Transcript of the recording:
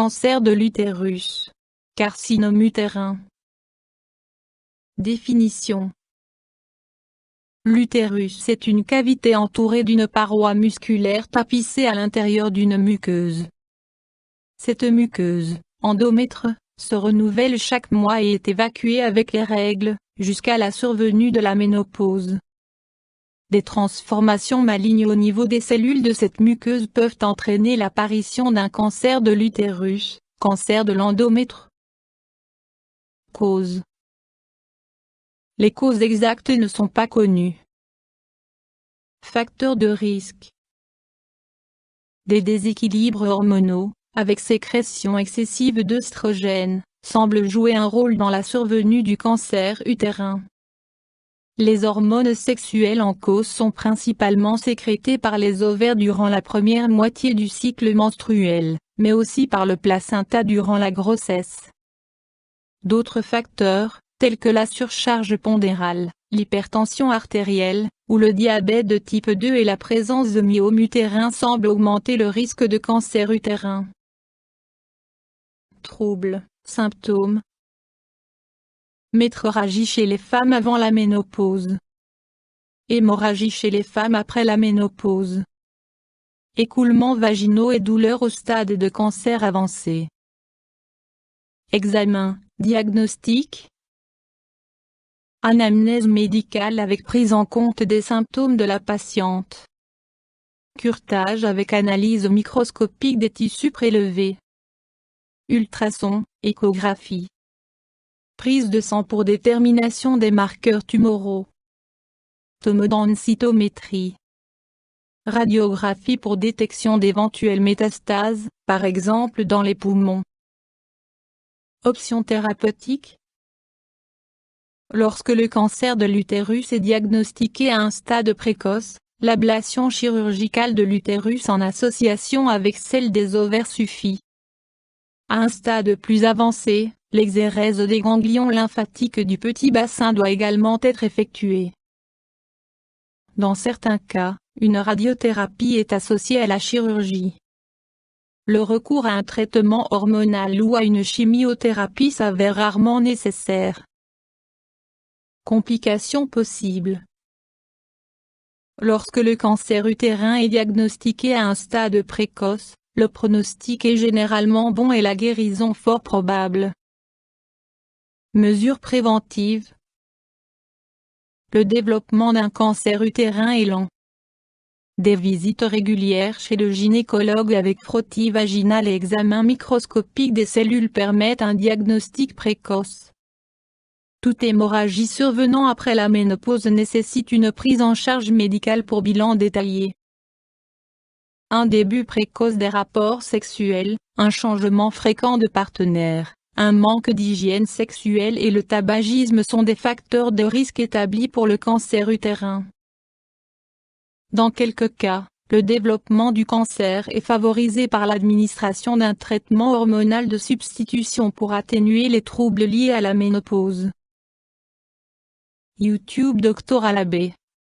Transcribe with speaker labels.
Speaker 1: Cancer de l'utérus. Carcinome utérin. Définition. L'utérus est une cavité entourée d'une paroi musculaire tapissée à l'intérieur d'une muqueuse. Cette muqueuse, endomètre, se renouvelle chaque mois et est évacuée avec les règles, jusqu'à la survenue de la ménopause. Des transformations malignes au niveau des cellules de cette muqueuse peuvent entraîner l'apparition d'un cancer de l'utérus, cancer de l'endomètre. Causes. Les causes exactes ne sont pas connues. Facteurs de risque. Des déséquilibres hormonaux, avec sécrétion excessive d'œstrogènes, semblent jouer un rôle dans la survenue du cancer utérin. Les hormones sexuelles en cause sont principalement sécrétées par les ovaires durant la première moitié du cycle menstruel, mais aussi par le placenta durant la grossesse. D'autres facteurs, tels que la surcharge pondérale, l'hypertension artérielle, ou le diabète de type 2 et la présence de myome utérin semblent augmenter le risque de cancer utérin. Troubles, symptômes. Métrorragie chez les femmes avant la ménopause. Hémorragie chez les femmes après la ménopause. Écoulements vaginaux et douleurs au stade de cancer avancé. Examen, diagnostic. Anamnèse médicale avec prise en compte des symptômes de la patiente. Curetage avec analyse microscopique des tissus prélevés. Ultrason, échographie. Prise de sang pour détermination des marqueurs tumoraux. Tomodensitométrie. Radiographie pour détection d'éventuelles métastases, par exemple dans les poumons. Options thérapeutiques. Lorsque le cancer de l'utérus est diagnostiqué à un stade précoce, l'ablation chirurgicale de l'utérus en association avec celle des ovaires suffit. À un stade plus avancé, l'exérèse des ganglions lymphatiques du petit bassin doit également être effectuée. Dans certains cas, une radiothérapie est associée à la chirurgie. Le recours à un traitement hormonal ou à une chimiothérapie s'avère rarement nécessaire. Complications possibles. Lorsque le cancer utérin est diagnostiqué à un stade précoce, le pronostic est généralement bon et la guérison fort probable. Mesures préventives. Le développement d'un cancer utérin est lent. Des visites régulières chez le gynécologue avec frottis vaginal et examen microscopique des cellules permettent un diagnostic précoce. Toute hémorragie survenant après la ménopause nécessite une prise en charge médicale pour bilan détaillé. Un début précoce des rapports sexuels, un changement fréquent de partenaire, un manque d'hygiène sexuelle et le tabagisme sont des facteurs de risque établis pour le cancer utérin. Dans quelques cas, le développement du cancer est favorisé par l'administration d'un traitement hormonal de substitution pour atténuer les troubles liés à la ménopause. YouTube Dr Alabé